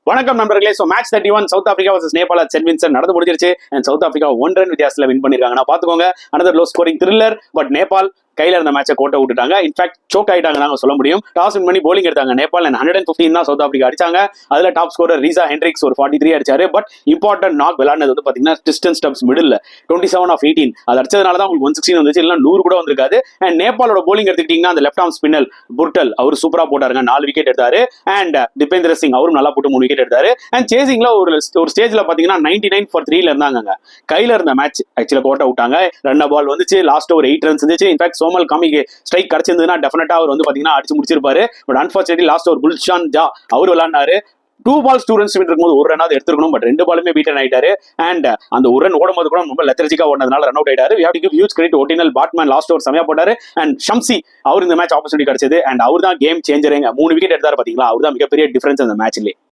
வணக்கம் நண்பர்களே. So match 31 South Africa versus Nepal at Saint Vincent நடந்து முடிஞ்சிருச்சு. அண்ட் சவுத் ஆப்பிரிக்கா 1 ரன் வித்தியாசத்தில் வின் பண்ணிருக்காங்க. நான் பாத்துக்கோங்க, another low scoring thriller. But Nepal கையில இருந்த மேட்சை கோட்டை விட்டுட்டாங்க. இன்ஃபேக்ட் சோக் ஆயிட்டாங்க நாங்க சொல்ல முடியும். டாஸ் வின் பண்ணி போலிங் எடுத்தாங்க நேபாள். 115 தான் சவுத் ஆப்பிரிக்கா அடிச்சாங்க. அதுல டாப் ஸ்கோரர் ரீசா ஹென்ரிக்ஸ் ஒரு 43 அடிச்சாரு. பட் இம்பார்ட்டன்ட் நாக் விளையாடுனது வந்து பாத்தீங்கன்னா டிஸ்டன்ஸ் ஸ்டப்ஸ் மிடில் 27 of 18 அது அடிச்சதுனால தான் உங்களுக்கு 116 வந்துச்சு. இல்லைன்னா 100 கூட வந்திருக்காது. அண்ட் நேபாளோட போலிங் எடுத்துக்கிட்டீங்கன்னா அந்த லெஃப்ட் ஆர்ம் ஸ்பின்னர் புர்டல் அவர் சூப்பரா போட்டாருங்க. 4 விக்கெட் எடுத்தாரு. அண்ட் திபேந்திர சிங் அவரும் நல்லா போட்டு 3 விக்கெட் எடுத்தாரு. அண்ட் சேசிங்ல ஒரு ஸ்டேஜ்ல பாத்தீங்கன்னா 99 for 3 இருந்தாங்க. கையில இருந்த மேட்ச் ஆக்சுவலா கோட்டை விட்டாங்க. ரன் பால் வந்துச்சு. லாஸ்ட் ஒரு 8 ரன்ஸ் இருந்துச்சு. இன்ஃபேக்ட் சோமல் காமிக்கு ஸ்ட்ரைக் கிடைச்சிருந்ததுன்னா டெஃபினட்டா அவர் வந்து பாத்தீங்கன்னா அடிச்சு முடிச்சிருப்பாரு. பட் அன்பார்ச்சுனேட்லி லாஸ்ட் ஒரு குல்ஷான் ஜா அவர் விளையாடினாரு. 2 balls 2 runs இருக்கும்போது ஒரு ரன்னாவது எடுத்துக்கணும். பட் 2 பாலுமே பீட்டன் ஆயிட்டாரு. அண்ட் அந்த ஒரு ரன் ஓடும் போது கூட ரொம்ப லெத்தர்ஜிக்கா ஓடுனதுனால ரன் அவுட் ஆயிட்டாரு. We have to give huge credit Ottniel Baartman last ஒரு சமயா போட்டாரு. அண்ட் ஷம்சி அவர் இந்த மேட்ச் ஆப்பர்ச்சுனிட்டி கிடைச்சது. அண்ட் அவர் தான் கேம் சேஞ்சருங்க. 3 விக்கெட் எடுத்தாரு பாத்தீங்களா. அவர் தான் மிகப்பெரிய டிஃபரன்ஸ் அந்த மேட்ச்ல.